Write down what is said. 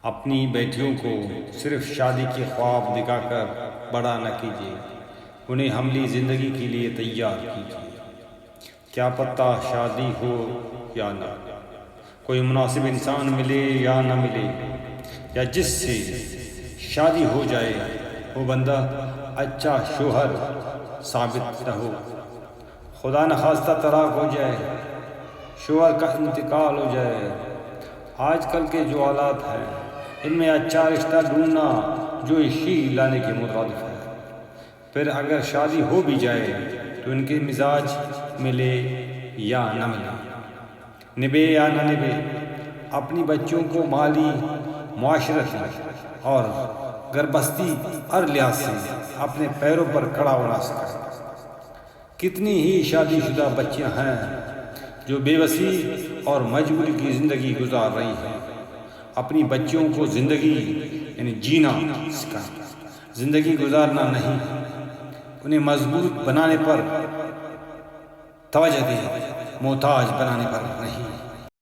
اپنی بیٹیوں کو صرف شادی کے خواب دکھا کر بڑا نہ کیجیے، انہیں حملی زندگی کے لیے تیار کیجیے۔ کیا پتہ شادی ہو یا نہ، کوئی مناسب انسان ملے یا نہ ملے، یا جس سے شادی ہو جائے وہ بندہ اچھا شوہر ثابت نہ ہو، خدا نخواستہ طلاق ہو جائے، شوہر کا انتقال ہو جائے۔ آج کل کے جو حالات ہیں ان میں اچھا رشتہ ڈھونڈنا جو ہی لانے کے مترادف ہے۔ پھر اگر شادی ہو بھی جائے تو ان کے مزاج ملے یا نہ ملے، نبھے یا نہ نبھے، اپنی بچوں کو مالی، معاشرتی اور گربستی ہر لحاظ سے اپنے پیروں پر کھڑا ہونا سکھائے۔ کتنی ہی شادی شدہ بچیاں ہیں جو بے بسی اور مجبوری کی زندگی گزار رہی ہیں۔ اپنی بچیوں کو زندگی یعنی جینا سکھائیں، زندگی گزارنا نہیں، انہیں مضبوط بنانے پر توجہ دیں، محتاج بنانے پر نہیں۔